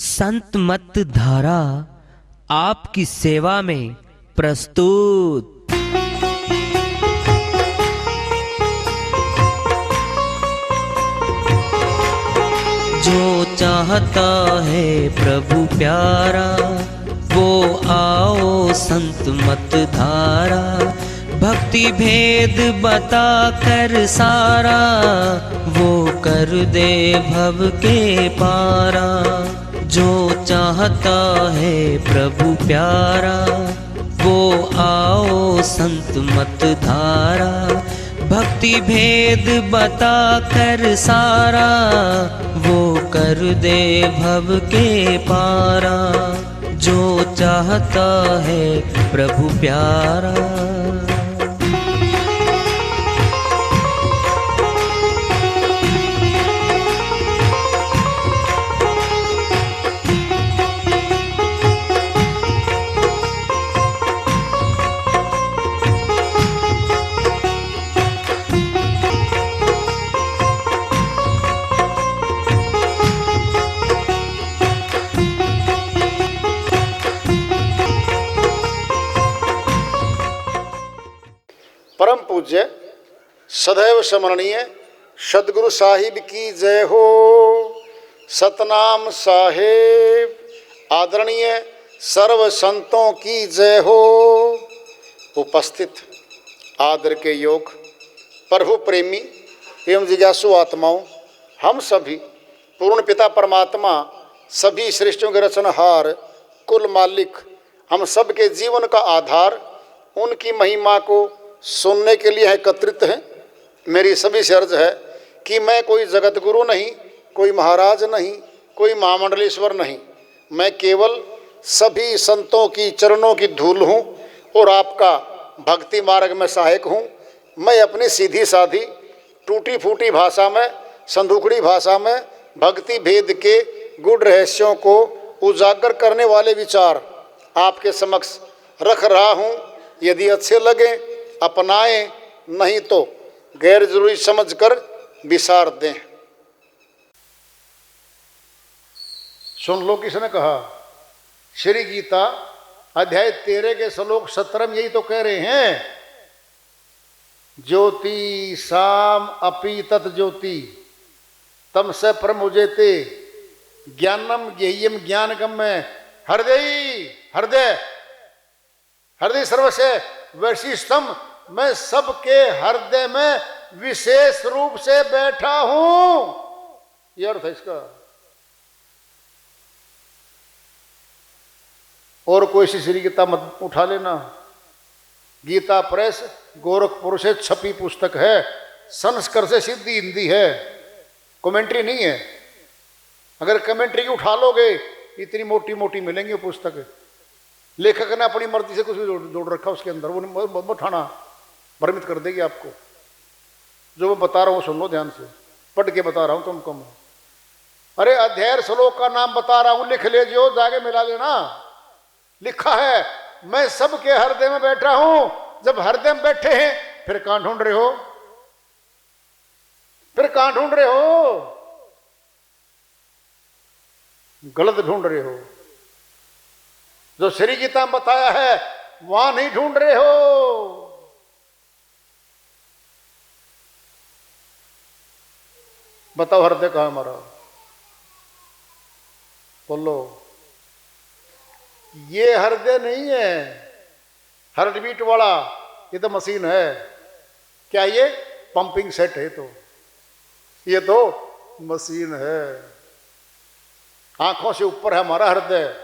संत मत धारा आपकी सेवा में प्रस्तुत। जो चाहता है प्रभु प्यारा वो आओ संत मत धारा। भक्ति भेद बता कर सारा वो कर दे भव के पारा। जो चाहता है प्रभु प्यारा वो आओ संत मत धारा। भक्ति भेद बता कर सारा वो कर दे भव के पारा। जो चाहता है प्रभु प्यारा। परम पूज्य सदैव स्मरणीय सदगुरु साहिब की जय हो। सतनाम साहेब आदरणीय सर्व संतों की जय हो। उपस्थित आदर के योग प्रभु प्रेमी एवं जिज्ञासु आत्माओं, हम सभी पूर्ण पिता परमात्मा सभी सृष्टियों के रचनहार कुल मालिक हम सब के जीवन का आधार उनकी महिमा को सुनने के लिए एकत्रित हैं। मेरी सभी से अर्ज है कि मैं कोई जगत गुरु नहीं, कोई महाराज नहीं, कोई महामंडलेश्वर नहीं। मैं केवल सभी संतों की चरणों की धूल हूँ और आपका भक्ति मार्ग में सहायक हूँ। मैं अपनी सीधी साधी टूटी फूटी भाषा में, संदूकड़ी भाषा में भक्ति भेद के गुड़ रहस्यों को उजागर करने वाले विचार आपके समक्ष रख रहा हूँ। यदि अच्छे लगे अपनाएं, नहीं तो गैर जरूरी समझकर विसार दें। सुन लो किसने कहा। श्री गीता अध्याय 13 के श्लोक 17 में यही तो कह रहे हैं। ज्योति साम अपि तत् ज्योति तम से प्रमुजेते ज्ञानम ज्ञेयम ज्ञानगम्य हृदय हृदय हृदय सर्वस्य वैशिष्टम। मैं सबके हृदय में विशेष रूप से बैठा हूं। यह अर्थ है इसका। और कोई सी श्री गीता मत उठा लेना। गीता प्रेस गोरखपुर से छपी पुस्तक है। संस्कृत से सीधी हिंदी है, कमेंट्री नहीं है। अगर कमेंट्री की उठा लोगे इतनी मोटी मोटी मिलेंगी वो पुस्तक। लेखक ने अपनी मर्जी से कुछ भी जोड़ रखा उसके अंदर, वो उठाना भ्रमित कर देगी आपको। जो मैं बता रहा हूँ सुन लो ध्यान से, पढ़ के बता रहा हूँ, तुम कम। अरे अध्याय श्लोक का नाम बता रहा हूँ, लिख ले जो, जाके मिला लेना। लिखा है मैं सबके हृदय में बैठा हूं। जब हृदय में बैठे हैं फिर कहां ढूंढ रहे हो? फिर कहां ढूंढ रहे हो? गलत ढूंढ रहे हो। जो श्री गीता में बताया है वहां नहीं ढूंढ रहे हो। बताओ हृदय कहां हमारा? बोलो। ये हृदय नहीं है हार्ट बीट वाला, ये तो मशीन है। क्या ये पंपिंग सेट है? तो ये तो मशीन है। आंखों से ऊपर है हमारा हृदय।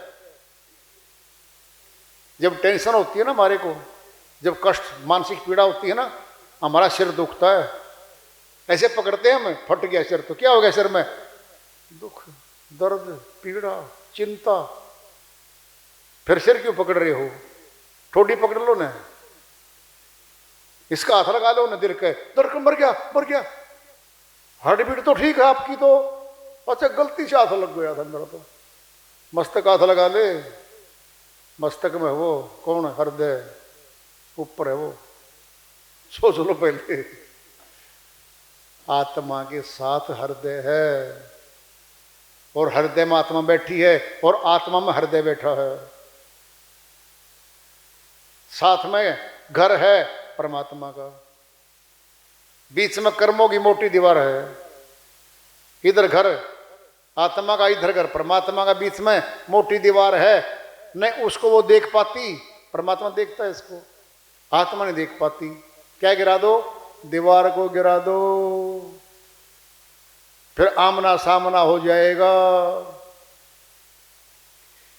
जब टेंशन होती है ना हमारे को, जब कष्ट मानसिक पीड़ा होती है ना, हमारा सिर दुखता है, ऐसे पकड़ते हैं हमें, फट गया सिर तो क्या हो गया सिर में? दुख, दर्द, पीड़ा, चिंता। फिर सिर क्यों पकड़ रहे हो? ठोडी पकड़ लो ना, इसका हाथ लगा लो ना दिल के। दर्द मर गया मर गया। हार्ट बीट तो ठीक है आपकी तो, अच्छा गलती से हाथ लग गया था मेरा तो। मस्तक हाथ लगा ले। मस्तक में वो कौन है? हृदय ऊपर है वो। सोच लो पहले। आत्मा के साथ हृदय है और हृदय में आत्मा बैठी है और आत्मा में हृदय बैठा है। साथ में घर है परमात्मा का, बीच में कर्मों की मोटी दीवार है। इधर घर आत्मा का, इधर घर परमात्मा का, बीच में मोटी दीवार है। नहीं उसको वो देख पाती, परमात्मा देखता है इसको, आत्मा नहीं देख पाती। क्या गिरा दो? दीवार को गिरा दो, फिर आमना सामना हो जाएगा।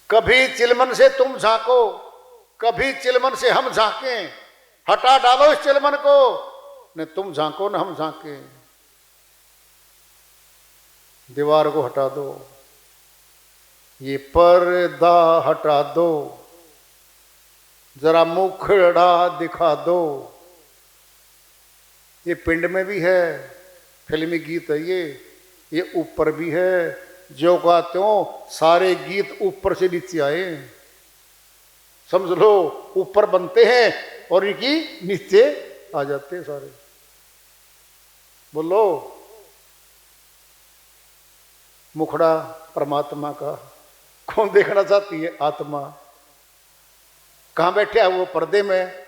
कभी चिलमन से तुम झांको, कभी चिलमन से हम झांकें। हटा डालो इस चिलमन को, न तुम झांको न हम झांके। दीवार को हटा दो, ये पर्दा हटा दो, जरा मुखड़ा दिखा दो। ये पिंड में भी है, फिल्मी गीत है ये ऊपर भी है। जो का त्यों सारे गीत ऊपर से नीचे आए, समझ लो। ऊपर बनते हैं और इनकी नीचे आ जाते हैं सारे। बोलो, मुखड़ा परमात्मा का कौन देखना चाहती है? आत्मा। कहां बैठा है वो? पर्दे में।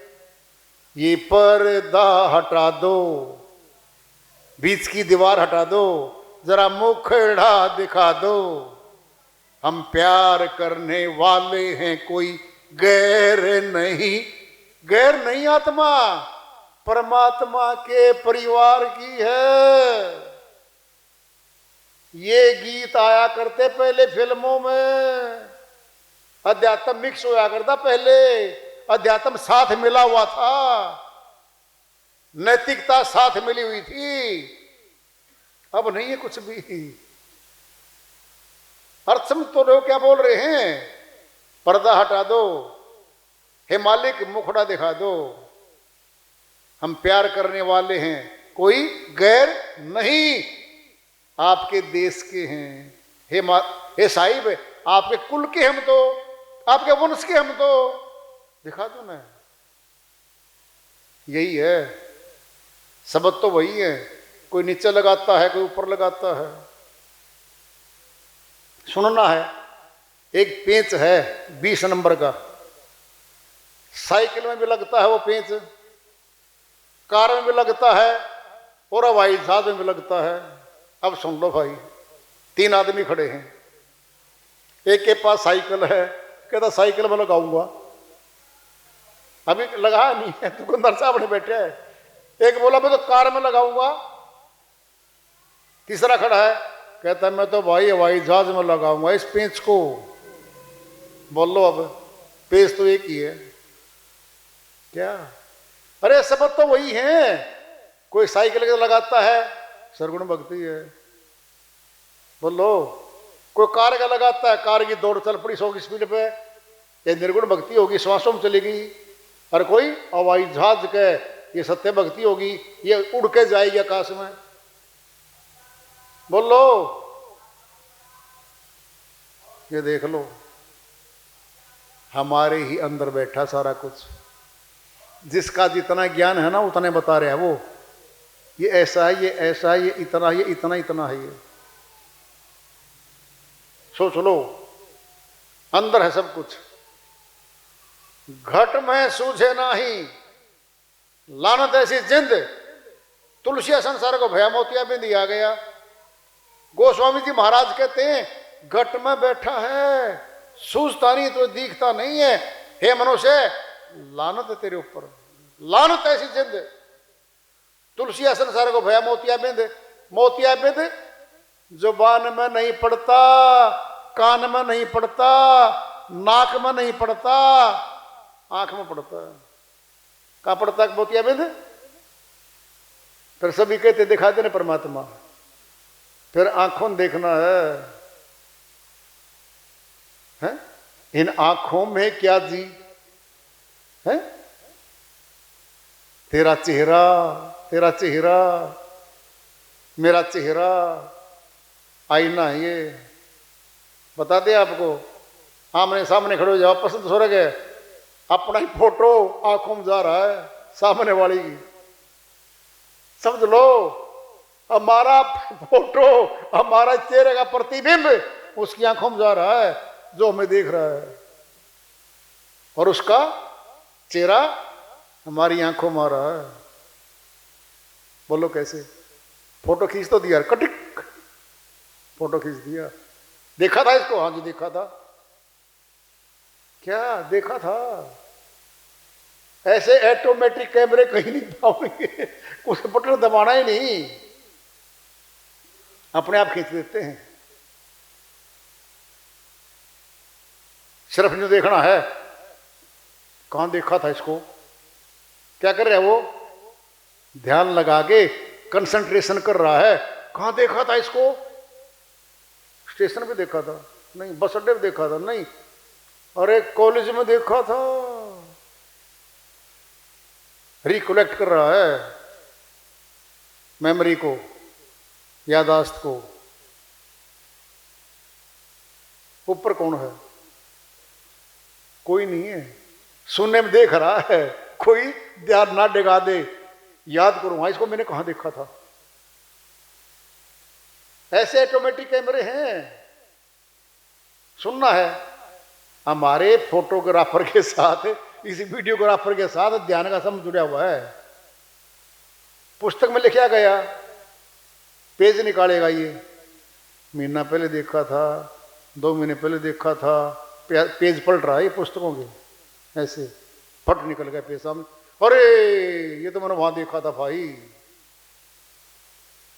ये पर्दा हटा दो, बीच की दीवार हटा दो, जरा मुखड़ा दिखा दो। हम प्यार करने वाले हैं, कोई गैर नहीं। गैर नहीं, आत्मा परमात्मा के परिवार की है। ये गीत आया करते पहले फिल्मों में, अध्यात्म मिक्स होया करता पहले, अध्यात्म साथ मिला हुआ था, नैतिकता साथ मिली हुई थी। अब नहीं है कुछ भी। अर्थ समझ तो लोग क्या बोल रहे हैं? पर्दा हटा दो, हे मालिक मुखड़ा दिखा दो। हम प्यार करने वाले हैं, कोई गैर नहीं। आपके देश के हैं, हे साहिब आपके कुल के हम तो, आपके वंश के हम तो, दिखा दो ना। यही है, सबक तो वही है। कोई नीचे लगाता है, कोई ऊपर लगाता है। सुनना है, एक पेंच है 20 नंबर का, साइकिल में भी लगता है वो पेंच, कार में भी लगता है और हवाई जहाज में भी लगता है। अब सुन लो भाई, 3 आदमी खड़े हैं, एक के पास साइकिल है, कहता साइकिल में लगाऊंगा, अभी लगा नहीं है, दुकानदार साहब ने बैठे है। एक बोला मैं तो कार में लगाऊंगा, तीसरा खड़ा है, कहता मैं तो भाई हवाई जहाज में लगाऊंगा इस पेंच को। बोल लो, अब पेंच तो एक ही है क्या? अरे सबक तो वही है। कोई साइकिल के लगाता है, सरगुण भक्ति है। बोलो, कोई कार का लगाता है, कार की दौड़ चल पड़ी 100 की स्पीड पे, ये निर्गुण भक्ति होगी, श्वासों में चलेगी। और कोई हवाई जहाज के, ये सत्य भक्ति होगी, ये उड़ के जाएगी आकाश में। बोलो, ये देख लो, हमारे ही अंदर बैठा सारा कुछ। जिसका जितना ज्ञान है ना उतने बता रहे हैं वो, ये ऐसा है, ये ऐसा है, ये इतना, ये इतना इतना है। ये सोच लो, अंदर है सब कुछ। घट में सूझे नाही, लानत ऐसी जिंद, तुलसिया संसार को भया मोतिया बिंदी आ गया। गोस्वामी जी महाराज कहते हैं घट में बैठा है, सूझता नहीं तो दिखता नहीं है। हे मनुष्य, लानत है तेरे ऊपर, लानत ऐसी जिंद। तुलसिया संसार को भया मोतिया बिंद, मोतिया बिंद जुबान में नहीं पड़ता, कान में नहीं पड़ता, नाक में नहीं पड़ता, आंख में पड़ता है। कहां पड़ता है मोतिया बिंद? फिर सभी कहते दिखा देने परमात्मा, फिर आंखों देखना है? इन आंखों में क्या जी है? तेरा चेहरा, तेरा चेहरा, मेरा चेहरा आईना है ये। बता दे आपको, आमने सामने खड़े हो जाओ, पसंद हो रहा है, अपना ही फोटो आंखों में जा रहा है सामने वाली की। समझ लो, हमारा फोटो, हमारा चेहरे का प्रतिबिंब उसकी आंखों में जा रहा है जो हमें देख रहा है, और उसका चेहरा हमारी आंखों में आ रहा है। बोलो कैसे? फोटो खींच तो दिया, कटिक फोटो खींच दिया। देखा था इसको? हाँ जी देखा था। क्या देखा था? ऐसे ऑटोमेटिक कैमरे कहीं नहीं पाओगे, उस बटन दबाना ही नहीं, अपने आप खींच देते हैं। सिर्फ जो देखना है, कहां देखा था इसको, क्या कर रहा है वो? ध्यान लगा के कंसंट्रेशन कर रहा है। कहां देखा था इसको? स्टेशन पे देखा था? नहीं। बस अड्डे पे देखा था? नहीं। अरे कॉलेज में देखा था। रिकलेक्ट कर रहा है मेमोरी को, यादाश्त को। ऊपर कौन है? कोई नहीं है। सुनने में देख रहा है, कोई ध्यान ना डिगा दे, याद करूं हाँ इसको मैंने कहां देखा था। ऐसे ऑटोमेटिक कैमरे हैं। सुनना है, हमारे फोटोग्राफर के साथ, इस वीडियोग्राफर के साथ ध्यान का संबंध जुड़ा हुआ है। पुस्तक में लिखा गया, पेज निकालेगा ये, महीना पहले देखा था, 2 महीने पहले देखा था, पेज पलट रहा है ये पुस्तकों के। ऐसे फट निकल गया पेज सामने, अरे ये तो मैंने वहां देखा था भाई।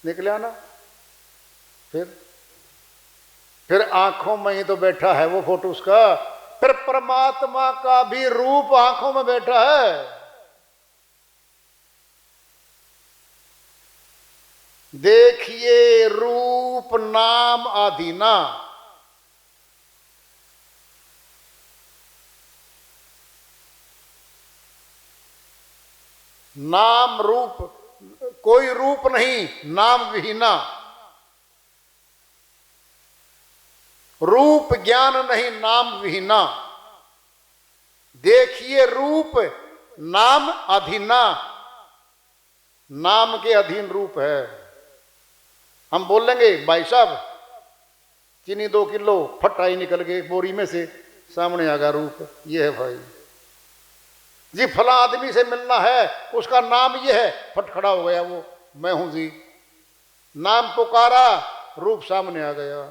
निकला ना? फिर आंखों में ही तो बैठा है वो फोटो उसका। फिर परमात्मा का भी रूप आंखों में बैठा है। देखिए रूप नाम आधीना। नाम रूप, कोई रूप नहीं, नाम विहीना। रूप ज्ञान नहीं, नाम विहीना। देखिए रूप नाम अधीना। नाम के अधीन रूप है। हम बोलेंगे भाई साहब चीनी 2 किलो, फटाई निकल के बोरी में से सामने आ गया रूप, ये है भाई जी। फला आदमी से मिलना है, उसका नाम ये है, फट खड़ा हो गया वो, मैं हूं जी। नाम पुकारा, रूप सामने आ गया।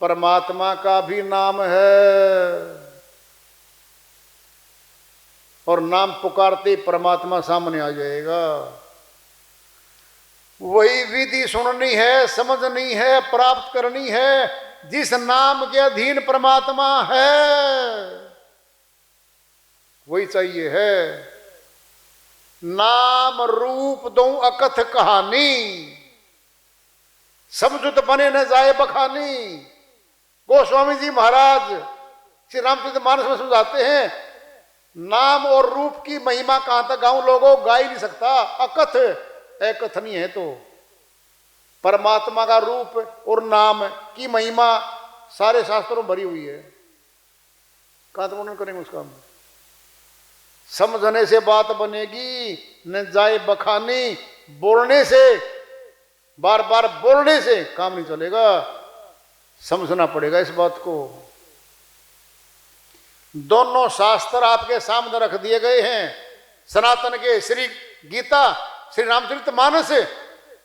परमात्मा का भी नाम है, और नाम पुकारते परमात्मा सामने आ जाएगा। वही विधि सुननी है, समझनी है, प्राप्त करनी है जिस नाम के अधीन परमात्मा है, वही चाहिए है। नाम रूप दो अकथ कहानी, समझुत बने न जाए बखानी। गोस्वामी जी महाराज श्री रामचरितमानस में समझाते हैं, नाम और रूप की महिमा कहां तक गाऊं लोगों, गा ही नहीं सकता, अकथ एकथनीय है। तो परमात्मा का रूप और नाम की महिमा सारे शास्त्रों भरी हुई है, कहां तक वर्णन करेंगे उसका हम। समझने से बात बनेगी, न जाए बखानी। बोलने से, बार बार बोलने से काम नहीं चलेगा, समझना पड़ेगा इस बात को। दोनों शास्त्र आपके सामने रख दिए गए हैं, सनातन के श्री गीता, श्री रामचरितमानस,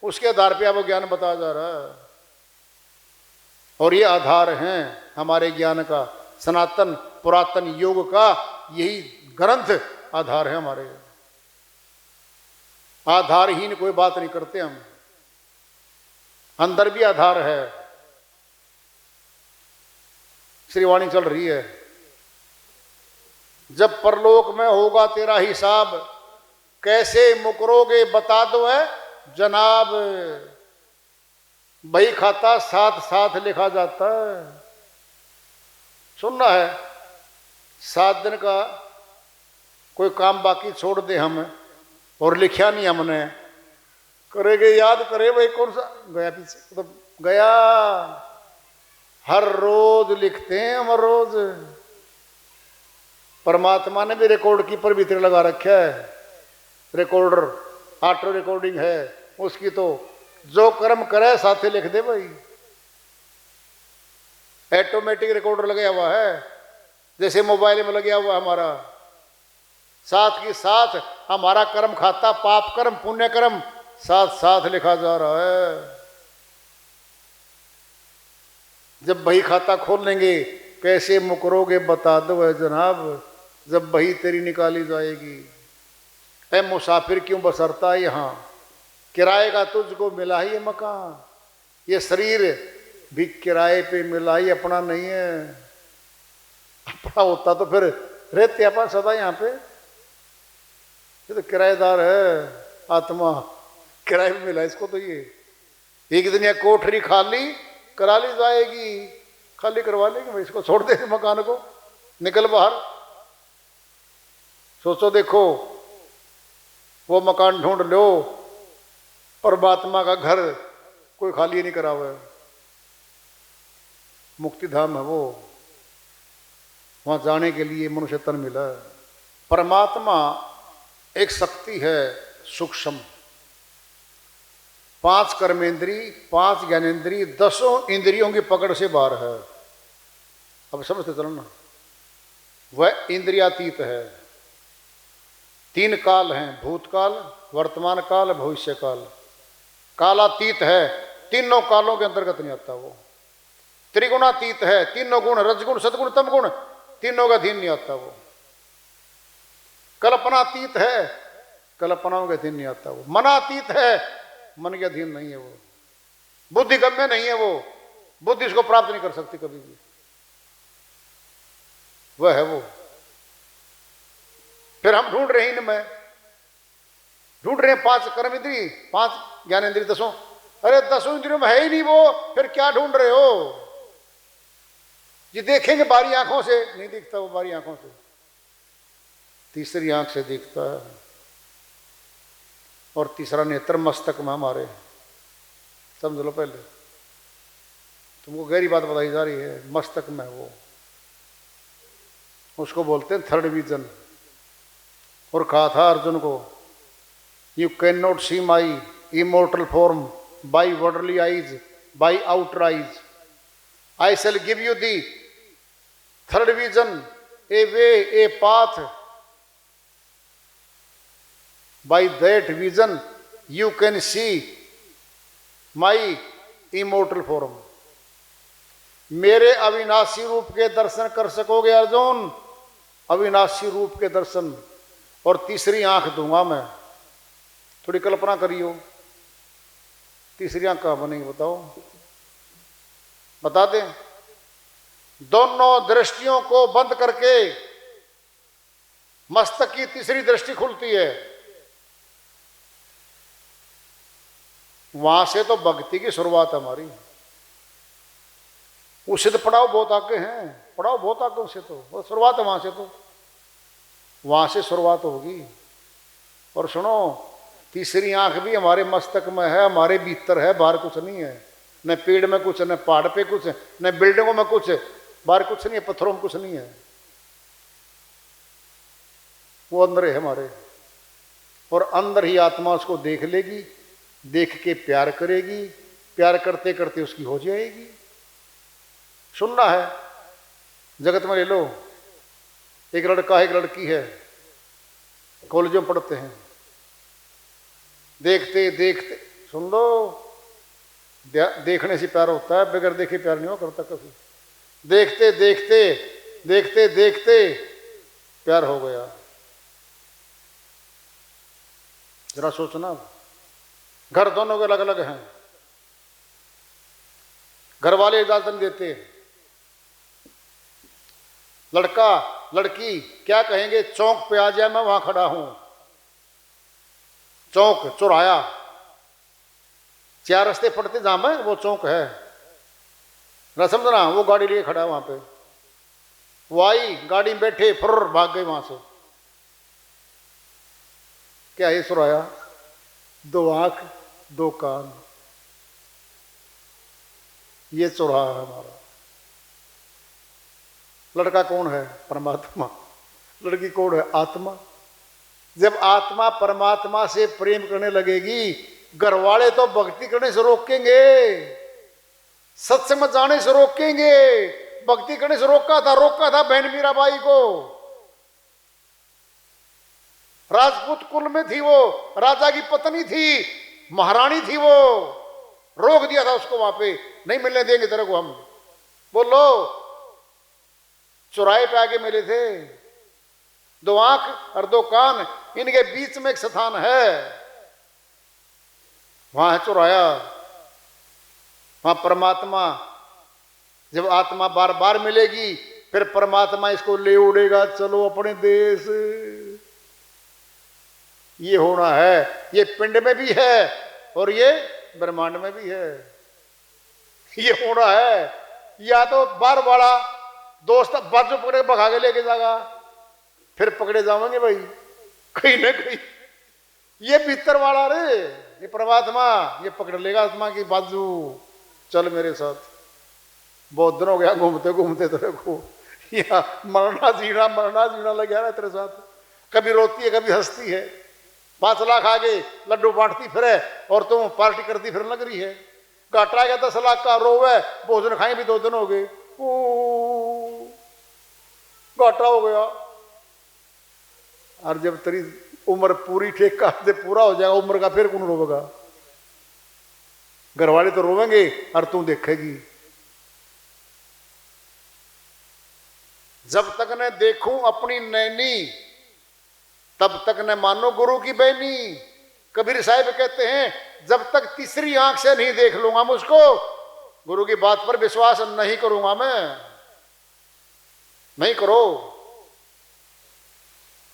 उसके आधार पे आपको ज्ञान बताया जा रहा है। और ये आधार हैं हमारे ज्ञान का, सनातन पुरातन योग का यही ग्रंथ आधार है हमारे। आधारहीन कोई बात नहीं करते हम, अंदर भी आधार है। श्रीवाणी चल रही है, जब परलोक में होगा तेरा हिसाब, कैसे मुकरोगे बता दो है जनाब। बही खाता साथ साथ लिखा जाता है। सुनना है, 7 दिन का कोई काम बाकी छोड़ दे हम, और लिखा नहीं हमने, करेंगे याद करे भाई कौन सा गया पीछे, तो गया। हर रोज लिखते हैं हम, रोज। परमात्मा ने भी रिकॉर्ड कीपर भीतर लगा रखा है, रिकॉर्डर, ऑटो रिकॉर्डिंग है उसकी, तो जो कर्म करे साथे लिख दे भाई। ऑटोमेटिक रिकॉर्डर लगा हुआ है, जैसे मोबाइल में लगा हुआ हमारा। साथ ही साथ हमारा कर्म खाता, पाप कर्म पुण्य कर्म साथ साथ लिखा जा रहा है। जब बही खाता खोल लेंगे, कैसे मुकरोगे बता दो है जनाब, जब बही तेरी निकाली जाएगी। ऐ मुसाफिर क्यों बसरता है यहाँ, किराए का तुझको मिला ही ये मकान। ये शरीर भी किराए पे मिला ही, अपना नहीं है। अपना होता तो फिर रहते अपन सदा यहाँ पे। ये तो किराएदार है आत्मा, किराए पे मिला इसको। तो ये एक दिन यह कोठरी खाली करा ली जाएगी, खाली करवा लेंगे, इसको छोड़ दे मकान को, निकल बाहर। सोचो देखो, वो मकान ढूंढ लो, परमात्मा का घर कोई खाली नहीं करा हुआ है। मुक्ति धाम है वो, वहां जाने के लिए मनुष्य तन मिला है। परमात्मा एक शक्ति है सूक्ष्म, 5 कर्मेंद्री, 5 ज्ञानेंद्री, 10 इंद्रियों की पकड़ से बाहर है। अब समझते चलना, वह इंद्रियातीत है। 3 काल हैं, भूतकाल, वर्तमान काल, भविष्य काल। कालातीत है, तीनों कालों के अंतर्गत नहीं आता वो। त्रिगुणातीत है, तीनों गुण, रजगुण सदगुण तमगुण, तीनों का अधीन नहीं आता वो। कल्पनातीत है, कल्पनाओं के अधीन नहीं आता वो। मनातीत है, मन के अधीन नहीं है वो। बुद्धिगम्य नहीं है वो, बुद्धि इसको प्राप्त नहीं कर सकती कभी भी। वह है वो। फिर हम ढूंढ रहे हैं इनमें, ढूंढ रहे हैं 5 कर्म इंद्री, 5 ज्ञान इंद्री, 10। अरे 10 इंद्रियों में है ही नहीं वो, फिर क्या ढूंढ रहे हो? ये देखेंगे बारी आंखों से, नहीं दिखता वो बारी आंखों से, तीसरी आंख से दिखता है। और तीसरा नेत्र मस्तक में हमारे, समझ लो। पहले तुमको गहरी बात बताई जा रही है, मस्तक में वो, उसको बोलते हैं थर्ड विजन। और कहा था अर्जुन को, you can not see my immortal form by worldly eyes, by outer eyes. I shall give you the third vision, a way, a path, by that vision you can see my immortal form. मेरे अविनाशी रूप के दर्शन कर सकोगे अर्जुन, अविनाशी रूप के दर्शन। और तीसरी आंख दूंगा मैं। थोड़ी कल्पना करियो, तीसरी आंख कहां बनेगी बताओ, बता दें। दोनों दृष्टियों को बंद करके मस्तक की तीसरी दृष्टि खुलती है। वहां से तो भक्ति की शुरुआत हमारी। उससे तो पड़ाव बहुत आगे हैं, पड़ाव बहुत आगे, उससे तो शुरुआत है वहां से, तो वहां से शुरुआत होगी। और सुनो, तीसरी आंख भी हमारे मस्तक में है, हमारे भीतर है, बाहर कुछ नहीं है। न पेड़ में कुछ, न पहाड़ पे कुछ, न बिल्डिंगों में कुछ, बाहर कुछ नहीं है, पत्थरों में कुछ नहीं है। वो अंदर है हमारे। और अंदर ही आत्मा उसको देख लेगी, देख के प्यार करेगी, प्यार करते करते उसकी हो जाएगी। सुनना है, जगत में ले लो, एक लड़का है, एक लड़की है, कॉलेजों में पढ़ते हैं। देखते देखते, सुन लो, देखने से प्यार होता है, बगैर देखे प्यार नहीं हो करता कभी। देखते देखते देखते देखते प्यार हो गया। जरा सोचना, घर दोनों के अलग अलग हैं, घर वाले इजाजत नहीं देते। लड़का लड़की क्या कहेंगे, चौक पे आ जाए, मैं वहां खड़ा हूं। चौक, चौराया, 4 रास्ते पड़ते जहां में, वो चौक है ना, समझना। वो गाड़ी लेके खड़ा है वहां पे, वो आई, गाड़ी में बैठे, फुर्र भाग गई वहां से। क्या ये चौराया? 2 आंख 2 कान, ये चौराहा है हमारा। लड़का कौन है? परमात्मा। लड़की कौन है? आत्मा। जब आत्मा परमात्मा से प्रेम करने लगेगी, घर वाले तो भक्ति करने से रोकेंगे, सत्संग में जाने से रोकेंगे, भक्ति करने से रोका था बहन मीराबाई को। राजपूत कुल में थी वो, राजा की पत्नी थी, महारानी थी वो, रोक दिया था उसको वहां पे, नहीं मिलने देंगे तेरे को हम। बोलो, चौराहे पे आके मिले थे, 2 आंख और 2 कान, इनके बीच में एक स्थान है, वहां है चौराया। वहां परमात्मा, जब आत्मा बार बार मिलेगी फिर परमात्मा इसको ले उड़ेगा, चलो अपने देश। ये होना है, ये पिंड में भी है और ये ब्रह्मांड में भी है, ये होना है। या तो बार वाला दोस्त बाजू पकड़े भगा के लेके जाएगा, फिर पकड़े जाओगे भाई कहीं ना कहीं। ये भीतर वाला रे, ये परमात्मा, ये पकड़ लेगा आत्मा की बाजू, चल मेरे साथ। बहुत दिन हो गया घूमते घूमते तेरे को, या मरना जीना लग गया तेरे साथ। कभी रोती है कभी हंसती है, 5 लाख आगे लड्डू बांटती फिरे और तुम पार्टी करती फिर लग रही है। घाटा गया 10 लाख का, रोवे, भोजन खाए भी 2 दिन हो गए, घाटा हो गया। और जब तेरी उम्र पूरी ठेका से पूरा हो जाएगा उम्र का, फिर कौन रोवेगा? घर वाले तो रोवेंगे और तू देखेगी। जब तक न देखूं अपनी नैनी, तब तक न मानो गुरु की बहनी। कबीर साहिब कहते हैं, जब तक तीसरी आंख से नहीं देख लूंगा मुझको, गुरु की बात पर विश्वास नहीं करूंगा मैं। नहीं करो,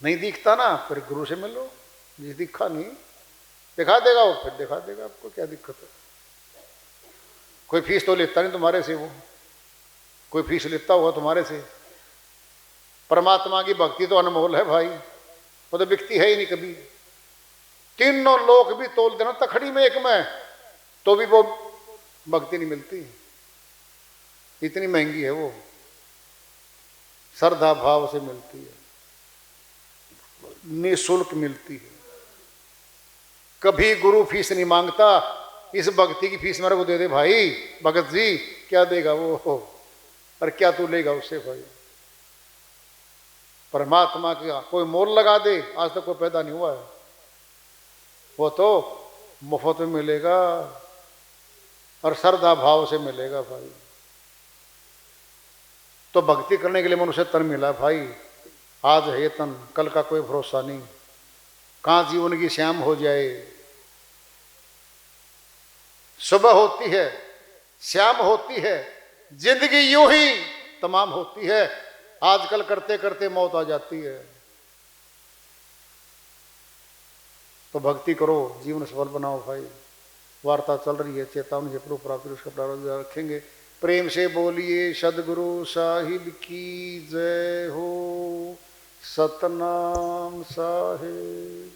नहीं दिखता ना, फिर गुरु से मिलो। ये दिखा नहीं, दिखा देगा वो, फिर दिखा देगा आपको, क्या दिक्कत है। कोई फीस तो लेता नहीं तुम्हारे से, वो कोई फीस लेता होगा तुम्हारे से। परमात्मा की भक्ति तो अनमोल है भाई, वो तो बिकती है ही नहीं कभी। तीनों लोग भी तोल देना तखड़ी में एक में, तो भी वो भक्ति नहीं मिलती, इतनी महंगी है वो। श्रद्धा भाव से मिलती है, निःशुल्क मिलती है। कभी गुरु फीस नहीं मांगता, इस भक्ति की फीस मेरे को दे दे भाई भगत जी, क्या देगा वो, और क्या तू लेगा उससे भाई। परमात्मा का कोई मोल लगा दे, आज तक कोई पैदा नहीं हुआ है। वो तो मुफ्त में मिलेगा और श्रद्धा भाव से मिलेगा भाई। तो भक्ति करने के लिए मनुष्य तन मिला भाई। आज है तन, कल का कोई भरोसा नहीं, कहाँ जीवन की श्याम हो जाए। सुबह होती है, श्याम होती है, जिंदगी यूं ही तमाम होती है। आजकल करते करते मौत आ जाती है। तो भक्ति करो, जीवन सफल बनाओ भाई। वार्ता चल रही है, चेतावनी से प्रभु प्राप्ति उसका प्रारंभ रखेंगे। प्रेम से बोलिए सदगुरु साहिब की जय हो, सतनाम साहिब।